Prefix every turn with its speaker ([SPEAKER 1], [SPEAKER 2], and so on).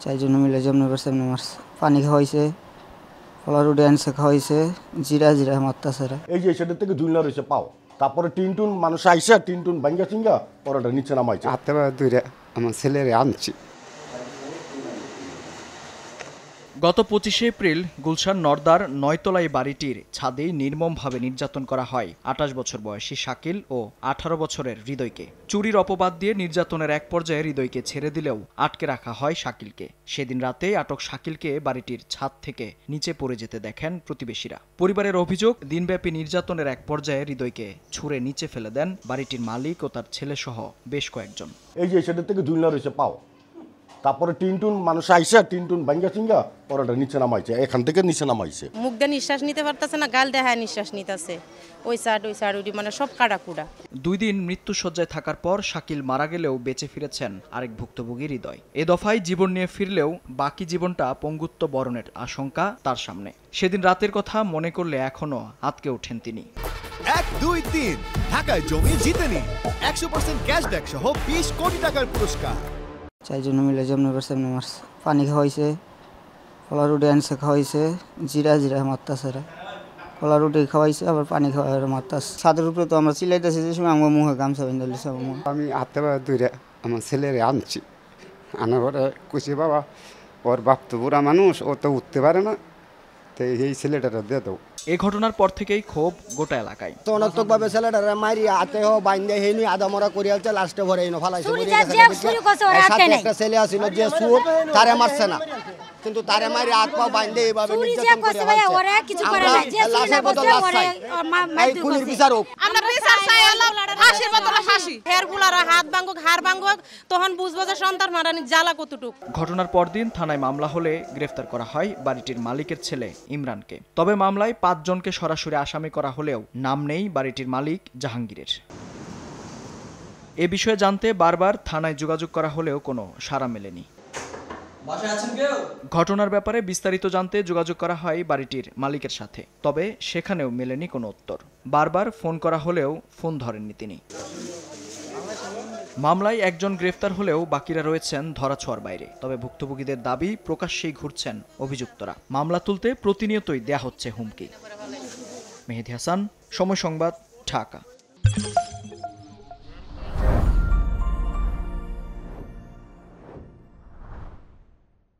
[SPEAKER 1] চারজন মিলে যেমন করছে এমনি মারছে। পানি খাওয়াইছে, ফলারু ড্যান্সে খাওয়াইছে, জিরা জিরা মারতাছে।
[SPEAKER 2] এই যে সেটা থেকে ঝুলনা রয়েছে পাও, তারপরে টিনটুন মানুষ আইসা টিনটুন ভাঙ্গা চিঙ্গা পরোটা নিচে নামাইছে।
[SPEAKER 3] হাতে দুইটা আমার ছেলেরে আনছি।
[SPEAKER 4] গত 25 এপ্রিল গুলশান নর্দার 9তলা বাড়িটির ছাদেই নির্মমভাবে নির্যাতন করা হয় 28 বছর বয়সী শাকিল ও 18 বছরের হৃদয়কে। চুরির অপবাদ দিয়ে নির্যাতনের এক পর্যায়ে হৃদয়কে ছেড়ে দিলেও আটকে রাখা হয় শাকিলকে। সেদিন রাতে আটক শাকিলকে বাড়িটির ছাদ থেকে নিচে পড়ে যেতে দেখেন প্রতিবেশীরা। পরিবারের অভিযোগ, দিনব্যাপী নির্যাতনের এক পর্যায়ে হৃদয়কে ছুঁড়ে নিচে ফেলে দেন বাড়িটির মালিক ও তার ছেলেসহ বেশ কয়েকজন।
[SPEAKER 2] এই যে সেটা থেকে ঝুলনা রয়েছে পাও, তারপরে টিনটুন মানুষ আইসা টিনটুন ভাঙ্গা চিঙ্গা পরোটা নিচে নামাইছে, এখান থেকে নিচে নামাইছে।
[SPEAKER 5] মুখ দিয়ে নিঃশ্বাস নিতে পারতেছে না, গাল দেখায় নিঃশ্বাস নিতেছে, ওই সাইড ওই মানে সব কাটাকুড়া। 2
[SPEAKER 4] দিন মৃত্যুশয্যায় থাকার পর শাকিল মারা গেলেও বেঁচে ফিরেছেন আরেক ভুক্তভোগী হৃদয়। এ দফায় জীবন নিয়ে ফিরলেও বাকি জীবনটা পঙ্গুত্ব বরণের আশঙ্কা তার সামনে। সেদিন রাতের কথা মনে করলে এখনো আঁতকে ওঠেন তিনি।
[SPEAKER 6] 1, 2, 3 ঢাকায় জমি জিতে নিন 100% ক্যাশব্যাক সহ 20 কোটি টাকার পুরস্কার।
[SPEAKER 1] চারজন মিলে যেমন করছে এমনি মারছে। পানি খাওয়াইছে, ফলারু ড্যান্সে খাওয়াইছে, জিরা জিরা মারতাছে। কলা রুটি খাওয়াইছে, আবার পানি খাওয়াই মারতাছে। ছাদের উপরে তো আমরা চিলাইতেছি, যে সময় আমার মুখে গামছা বেঁধে দিয়েছে।
[SPEAKER 3] আমি হাতে দুইটা আমার ছেলেরে আনছি। আনার পরে কুচি বাবা, ওর বাপ তো বুড়া মানুষ, ও তো উঠতে পারে না, তো এই ছেলেটারা দিয়ে দাও।
[SPEAKER 4] এই ঘটনার পর থেকেই ক্ষোভ গোটা এলাকায়।
[SPEAKER 7] অনর্থকভাবে ছেলেটারা মারি হাতে বাইন্দে হেনি আদামরা করিয়াছে, লাস্টে ভরে এনে ফালাইছে। একটা ছেলে আছিল যে সুর, তারে মারছে না, কিন্তু তারে মারি হাত পা বাইন্দে এইভাবে নির্যাতন করে
[SPEAKER 4] ঘটনার পরদিন থানায় মামলা হলে গ্রেফতার করা হয় বাড়িটির মালিকের ছেলে ইমরানকে। তবে মামলায় 5 জনকে সরাসরি আসামি করা হলেও নাম নেই বাড়িটির মালিক জাহাঙ্গীরের। এ বিষয়ে জানতে বারবার থানায় যোগাযোগ করা হলেও কোনো সাড়া মেলেনি। ঘটনার ব্যাপারে বিস্তারিত জানতে যোগাযোগ করা হয় বাড়িটির মালিকের সাথে, তবে সেখানেও মেলেনি কোনো উত্তর। বারবার ফোন করা হলেও ফোন ধরেননি তিনি। মামলায় 1 জন গ্রেফতার হলেও বাকিরা রয়েছেন ধরাছোঁয়ার বাইরে। তবে ভুক্তভোগীদের দাবি, প্রকাশ্যেই ঘুরছেন অভিযুক্তরা। মামলা তুলতে প্রতিনিয়তই দেয়া হচ্ছে হুমকি। মেহেদী হাসান, সময় সংবাদ, ঢাকা।